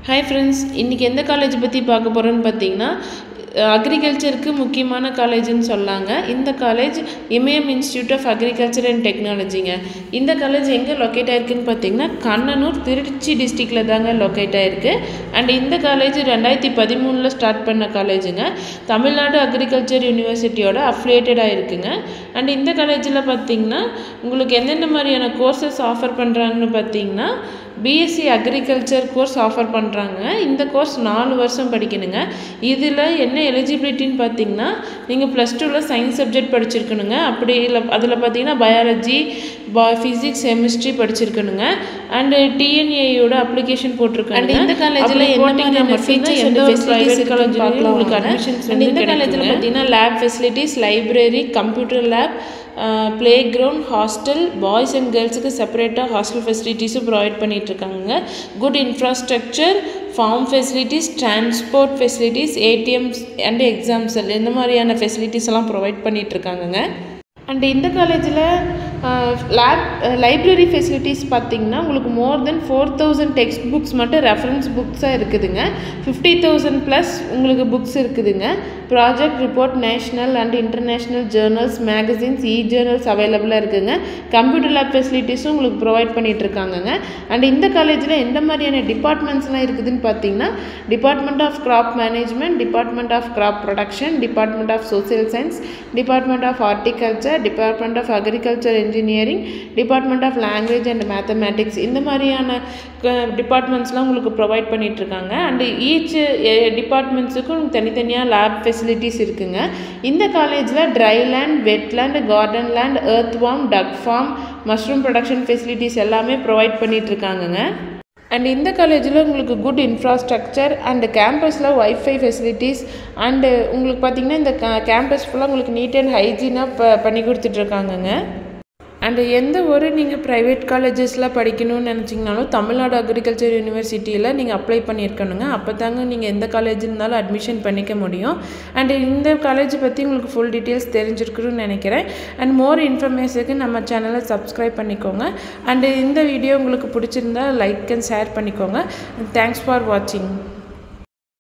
Hi friends, இன்னைக்கு எந்த college பற்றி பார்க்க போகிறோன்னு பார்த்தீங்கன்னா அக்ரிகல்ச்சருக்கு முக்கியமான காலேஜ்னு சொல்லாங்க. இந்த college Imayam institute of agriculture and டெக்னாலஜிங்க. இந்த காலேஜ் எங்கே லொக்கேட் ஆயிருக்குன்னு பார்த்தீங்கன்னா கண்ணனூர் திருச்சி டிஸ்ட்ரிக்டில் தாங்க லொக்கேட் ஆயிருக்கு. அண்ட் இந்த காலேஜ் 2013 ஸ்டார்ட் பண்ண காலேஜுங்க. தமிழ்நாடு அக்ரிகல்ச்சர் யூனிவர்சிட்டியோட அஃபிலியேட்டடாக இருக்குங்க. அண்ட் இந்த காலேஜில் பார்த்தீங்கன்னா உங்களுக்கு எந்தெந்த மாதிரியான கோர்சஸ் ஆஃபர் பண்ணுறாங்கன்னு பார்த்தீங்கன்னா பிஎஸ்சி அக்ரிகல்ச்சர் கோர்ஸ் ஆஃபர் பண்ணுறாங்க. இந்த கோர்ஸ் 4 வருஷம் படிக்கணுங்க. இதில் என்ன எலிஜிபிலிட்டின்னு பார்த்தீங்கன்னா நீங்கள் +2ல் சயின்ஸ் சப்ஜெக்ட் படிச்சிருக்கணுங்க. அப்படி இல்லை அதில் பார்த்தீங்கன்னா பயாலஜி, ஃபிசிக்ஸ், கெமிஸ்ட்ரி படிச்சிருக்கணுங்க. அண்டு டிஎன்ஏயோட அப்ளிகேஷன் போட்டிருக்காங்க. அண்ட் இந்த காலேஜில் என்ன ஃபீச்சர்ஸ் எந்த ஒரு ப்ரைவேட் காலேஜில் உங்களுக்கு அட்மிஷன்ஸ் வந்து இந்த காலேஜில் பார்த்தீங்கன்னா lab facilities, library, computer lab, playground, hostel, boys and கேர்ள்ஸுக்கு செப்பரேட்டாக ஹாஸ்டல் ஃபெசிலிட்டிஸும் ப்ரொவைட் பண்ணிகிட்ருக்காங்க. Good infrastructure, farm facilities, transport facilities, ATMs and exams இந்த மாதிரியான ஃபெசிலிட்டிஸ் எல்லாம் ப்ரொவைட் பண்ணிகிட்ருக்காங்கங்க. அண்ட் இந்த காலேஜில் லைப்ரரி ஃபெசிலிட்டிஸ் பார்த்திங்கன்னா உங்களுக்கு மோர் தென் 4000 டெக்ஸ்ட் புக்ஸ் மட்டும் ரெஃபரன்ஸ் புக்ஸாக இருக்குதுங்க. 50,000+ உங்களுக்கு புக்ஸ் இருக்குதுங்க. Project report, national and international journals, magazines, journals அவைலபிளாக இருக்குதுங்க. கம்ப்யூட்டர் லேப் ஃபெசிலிட்டிஸும் உங்களுக்கு ப்ரொவைட் பண்ணிகிட்ருக்காங்கங்க. அண்ட் இந்த காலேஜில் எந்த மாதிரியான டிபார்ட்மெண்ட்ஸ்லாம் இருக்குதுன்னு பார்த்தீங்கன்னா department of crop management, department of crop production, department of social science, department of horticulture, department of agriculture engineering, department of language and mathematics இந்த மாதிரியான டிபார்ட்மெண்ட்ஸ்லாம் உங்களுக்கு ப்ரொவைட் பண்ணிகிட்ருக்காங்க. அண்டு ஈச் டிபார்ட்மெண்ட்ஸுக்கும் தனித்தனியாக லேப் ஃபெசிலிட்டிஸ் இருக்குங்க. இந்த காலேஜில் dry land, wetland, garden land, earthworm, duck farm, mushroom production facilities எல்லாமே provide பண்ணிகிட்ருக்காங்கங்க. அண்ட் இந்த காலேஜில் உங்களுக்கு குட் இன்ஃப்ராஸ்ட்ரக்சர் அண்ட் கேம்பஸில் ஒய்ஃபை ஃபெசிலிட்டிஸ் அண்டு உங்களுக்கு பார்த்திங்கன்னா இந்த கேம்பஸ் ஃபுல்லாக உங்களுக்கு நீட் அண்ட் ஹைஜீனாக பண்ணி கொடுத்துட்ருக்காங்கங்க. அண்டு எந்த ஒரு நீங்கள் ப்ரைவேட் காலேஜஸில் படிக்கணும்னு நினச்சிங்கனாலும் தமிழ்நாடு அக்ரிகல்ச்சர் யூனிவர்சிட்டியில் நீங்கள் அப்ளை பண்ணியிருக்கணுங்க. அப்போ தாங்க நீங்கள் எந்த காலேஜ் இருந்தாலும் அட்மிஷன் பண்ணிக்க முடியும். அண்டு இந்த காலேஜ் பற்றி உங்களுக்கு ஃபுல் டீட்டெயில்ஸ் தெரிஞ்சிருக்குன்னு நினைக்கிறேன். அண்ட் மோர் இன்ஃபர்மேஷனுக்கு நம்ம சேனலை சப்ஸ்கிரைப் பண்ணிக்கோங்க. அண்டு இந்த வீடியோ உங்களுக்கு பிடிச்சிருந்தா லைக் அண்ட் ஷேர் பண்ணிக்கோங்க. தேங்க்ஸ் ஃபார் வாட்சிங்.